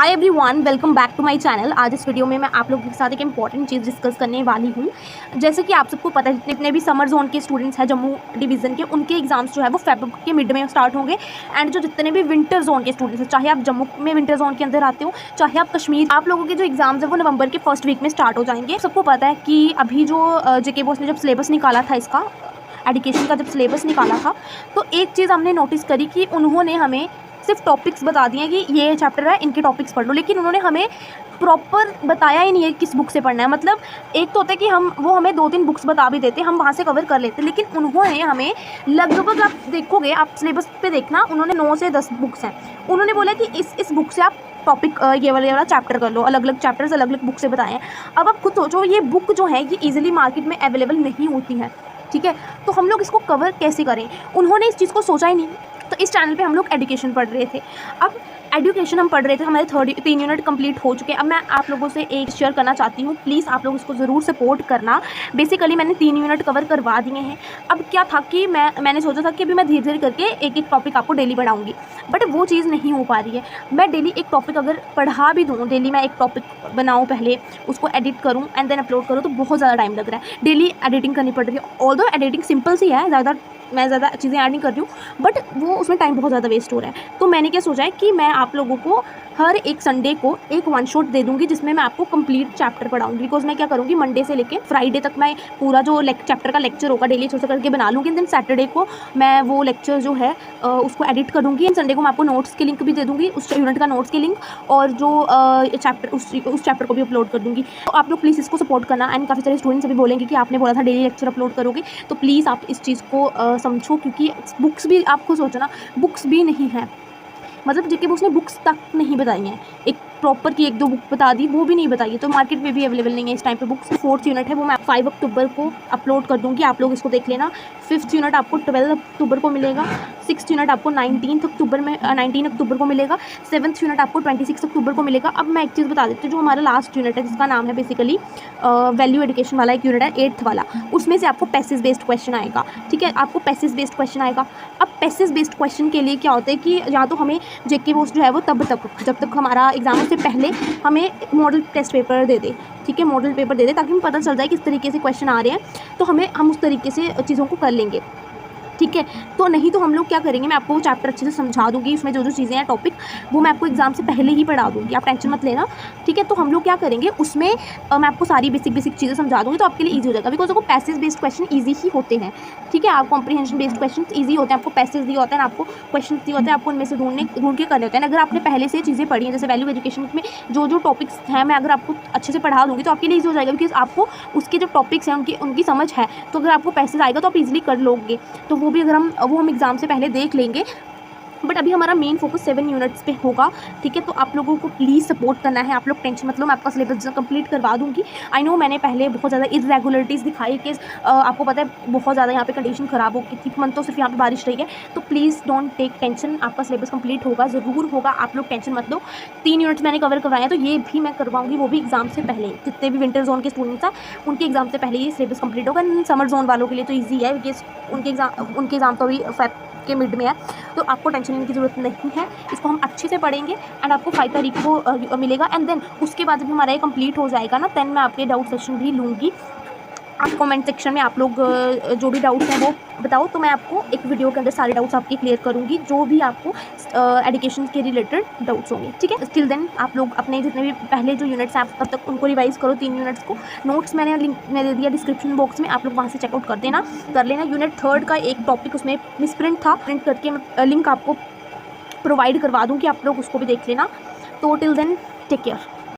Hi everyone, welcome back to my channel. आज इस video में मैं आप लोगों के साथ एक इंपॉर्टेंट चीज़ डिस्कस करने वाली हूँ। जैसे कि आप सबको पता है, जितने भी समर जोन के स्टूडेंट्स हैं जम्मू डिवीज़न के, उनके एग्जाम्स जो है वो फरवरी के मिड में स्टार्ट होंगे। एंड जो जितने भी विंटर जोन के स्टूडेंट्स हैं, चाहे आप जम्मू में विंटर जोन के अंदर आते हो, चाहे आप कश्मीर, आप लोगों के जो एग्जाम्स हैं वो नवंबर के फर्स्ट वीक में स्टार्ट हो जाएंगे। सबको पता है कि अभी जो जेके बोस ने जब सिलेबस निकाला था, इसका एजुकेशन का जब सिलेबस निकाला था, तो एक चीज़ हमने नोटिस करी कि उन्होंने हमें सिर्फ टॉपिक्स बता दिए कि ये चैप्टर है, इनके टॉपिक्स पढ़ लो, लेकिन उन्होंने हमें प्रॉपर बताया ही नहीं है किस बुक से पढ़ना है। मतलब एक तो होता है कि वो हमें 2-3 बुक्स बता भी देते, हम वहाँ से कवर कर लेते, लेकिन उन्होंने हमें लगभग, आप देखोगे, आप सिलेबस पे देखना, उन्होंने 9 से 10 बुक्स हैं। उन्होंने बोला कि इस बुक से आप टॉपिक ये वाला चैप्टर कर लो। अलग अलग चैप्टर्स अलग अलग बुक से बताए हैं। अब आप खुद सोचो, ये बुक जो है ये ईजिली मार्केट में अवेलेबल नहीं होती है, ठीक है, तो हम लोग इसको कवर कैसे करें? उन्होंने इस चीज़ को सोचा ही नहीं। तो इस चैनल पे हम लोग एजुकेशन पढ़ रहे थे। अब एजुकेशन हम पढ़ रहे थे, हमारे 3 यूनिट कंप्लीट हो चुके हैं। अब मैं आप लोगों से एक शेयर करना चाहती हूँ, प्लीज़ आप लोग इसको ज़रूर सपोर्ट करना। बेसिकली मैंने 3 यूनिट कवर करवा दिए हैं। अब क्या था कि मैंने सोचा था कि अभी मैं धीरे धीरे करके एक टॉपिक आपको डेली पढ़ाऊँगी, बट वो चीज़ नहीं हो पा रही है। मैं डेली एक टॉपिक अगर पढ़ा भी दूँ, डेली मैं एक टॉपिक बनाऊँ, पहले उसको एडिट करूँ एंड देन अपलोड करूँ, तो बहुत ज़्यादा टाइम लग रहा है। डेली एडिटिंग करनी पड़ रही है। ऑल्दो एडिटिंग सिंपल सी है, मैं ज़्यादा चीज़ें ऐड नहीं कर रही हूँ, बट वो उसमें टाइम बहुत ज़्यादा वेस्ट हो रहा है। तो मैंने क्या सोचा है कि मैं आप लोगों को हर एक संडे को एक वन शॉट दे दूँगी, जिसमें मैं आपको कंप्लीट चैप्टर पढ़ाऊँगी। बिकॉज मैं क्या करूँगी, मंडे से लेकर फ्राइडे तक मैं पूरा जो चैप्टर का लेक्चर होगा डेली छोटा करके बना लूँगी। देन सैटरडे को मैं वो लेक्चर जो है उसको एडिट कर दूँगी। एंड संडे को मैं आपको नोट्स के लिंक भी दे दूँगी, उस यूनिट का नोट्स के लिंक, और जो चैप्टर उस चैप्टर को भी अपलोड कर दूँगी। तो आप लोग प्लीज़ इसको सपोर्ट करना। एंड काफ़ी सारे स्टूडेंट्स अभी बोलेंगे कि आपने बोला था डेली लेक्चर अपलोड करोगे, तो प्लीज़ आप इस चीज़ को समझो, क्योंकि बुक्स भी, आप खुद सोचो ना, बुक्स भी नहीं है। मतलब जेके बुक्स ने बुक्स तक नहीं बताई हैं, एक प्रॉपर की 1-2 बुक बता दी, वो भी नहीं बताई है। तो मार्केट में भी अवेलेबल नहीं है इस टाइम पे बुक्स। 4th यूनिट है, वो मैं 5 अक्टूबर को अपलोड कर दूँगी, आप लोग इसको देख लेना। 5th यूनिट आपको 12 अक्टूबर को मिलेगा। 6th यूनिट आपको 19 अक्टूबर को मिलेगा। 7th यूनिट आपको 26 अक्टूबर को मिलेगा। अब मैं एक चीज़ बता देती हूँ, जो हमारा लास्ट यूनिट है, जिसका नाम है बेसिकली वैल्यू एजुकेशन वाला एक यूनिट है, 8th वाला, उसमें से आपको पैसेज बेस्ड क्वेश्चन आएगा, ठीक है, आपको पैसेज बेस्ड क्वेश्चन आएगा। अब पैसेज बेस्ड क्वेश्चन के लिए क्या होता है कि या तो हमें जेके बोस जो है वो तब तक, जब तक हमारा एग्जाम से पहले हमें मॉडल टेस्ट पेपर दे दे, ठीक है, मॉडल पेपर दे दे, ताकि हमें पता चल जाए किस तरीके से क्वेश्चन आ रहे हैं, तो हम उस तरीके से चीज़ों को कर लेंगे, ठीक है। तो नहीं तो हम लोग क्या करेंगे, मैं आपको वो चैप्टर अच्छे से समझा दूंगी, उसमें जो जो चीज़ें हैं टॉपिक, वो मैं आपको एग्जाम से पहले ही पढ़ा दूंगी, आप टेंशन मत लेना, ठीक है। तो हम लोग क्या करेंगे, उसमें मैं आपको सारी बेसिक चीज़ें समझा दूंगी, तो आपके लिए ईजी हो जाएगा। बिकॉज आपको पैसेज बेस्ड क्वेश्चन ईजी ही होते हैं, ठीक है, आप कॉम्प्रीहेंशन बेस्ड क्वेश्चन ईजी होते हैं, आपको पैसेज दिए होते हैं, आपको क्वेश्चन दिए होते हैं, आपको उनमें से ढूंढ के करने होते हैं। अगर आपने पहले से चीज़ें पढ़ी हैं, जैसे वैल्यू एजुकेशन में जो टॉपिक्स हैं, मैं अगर आपको अच्छे से पढ़ा दूँगी तो आपके लिए ईजी हो जाएगा, बिकॉज आपको उसके जो टॉपिक्स हैं उनकी समझ है। तो अगर आपको पैसेज आएगा तो आप ईजिली कर लोगे। तो वो भी अगर हम एग्ज़ाम से पहले देख लेंगे। बट अभी हमारा मेन फोकस 7 यूनिट्स पे होगा, ठीक है। तो आप लोगों को प्लीज़ सपोर्ट करना है, आप लोग टेंशन मत लो, मैं आपका सिलेबस कंप्लीट करवा दूँगी। आई नो मैंने पहले बहुत ज़्यादा इरेगुलरिटीज़ दिखाई कि आपको पता है बहुत ज़्यादा यहाँ पे कंडीशन ख़राब हो गई थी, मंथ तो सिर्फ यहाँ पे बारिश रही है। तो प्लीज़ डोंट टेक टेंशन, आपका सिलेबस कंप्लीट होगा, ज़रूर होगा, आप लोग टेंशन मत लो। 3 यूनिट्स मैंने कवर करवाए हैं, तो ये भी मैं करवाऊँगी, वो भी एग्ज़ाम से पहले। जितने भी विंटर जोन के स्टूडेंट्स हैं उनके एग्ज़ाम से पहले ये सिलेबस कंप्लीट होगा। समर जोन वालों के लिए तो ईजी है, बिकॉज उनके एग्ज़ाम तो अभी फेब के मिड में है, तो आपको टेंशन लेने की ज़रूरत नहीं है। इसको हम अच्छे से पढ़ेंगे एंड आपको 5 तारीख को मिलेगा। एंड देन उसके बाद जब हमारा ये कंप्लीट हो जाएगा ना, देन मैं आपके डाउट सेशन भी लूँगी। आप कमेंट सेक्शन में आप लोग जो भी डाउट्स हैं वो बताओ, तो मैं आपको एक वीडियो के अंदर सारे डाउट्स आपके क्लियर करूँगी, जो भी आपको एजुकेशन के रिलेटेड डाउट्स होंगे, ठीक है। स्टिल देन आप लोग अपने जितने भी पहले जो यूनिट्स हैं, आप तब तक उनको रिवाइज करो, 3 यूनिट्स को। नोट्स मैंने लिंक में दे दिया डिस्क्रिप्शन बॉक्स में, आप लोग वहाँ से चेकआउट कर लेना। यूनिट 3 का एक टॉपिक उसमें मिसप्रिंट था, प्रिंट करके मैं लिंक आपको प्रोवाइड करवा दूँगी, आप लोग उसको भी देख लेना। तो टिल देन टेक केयर।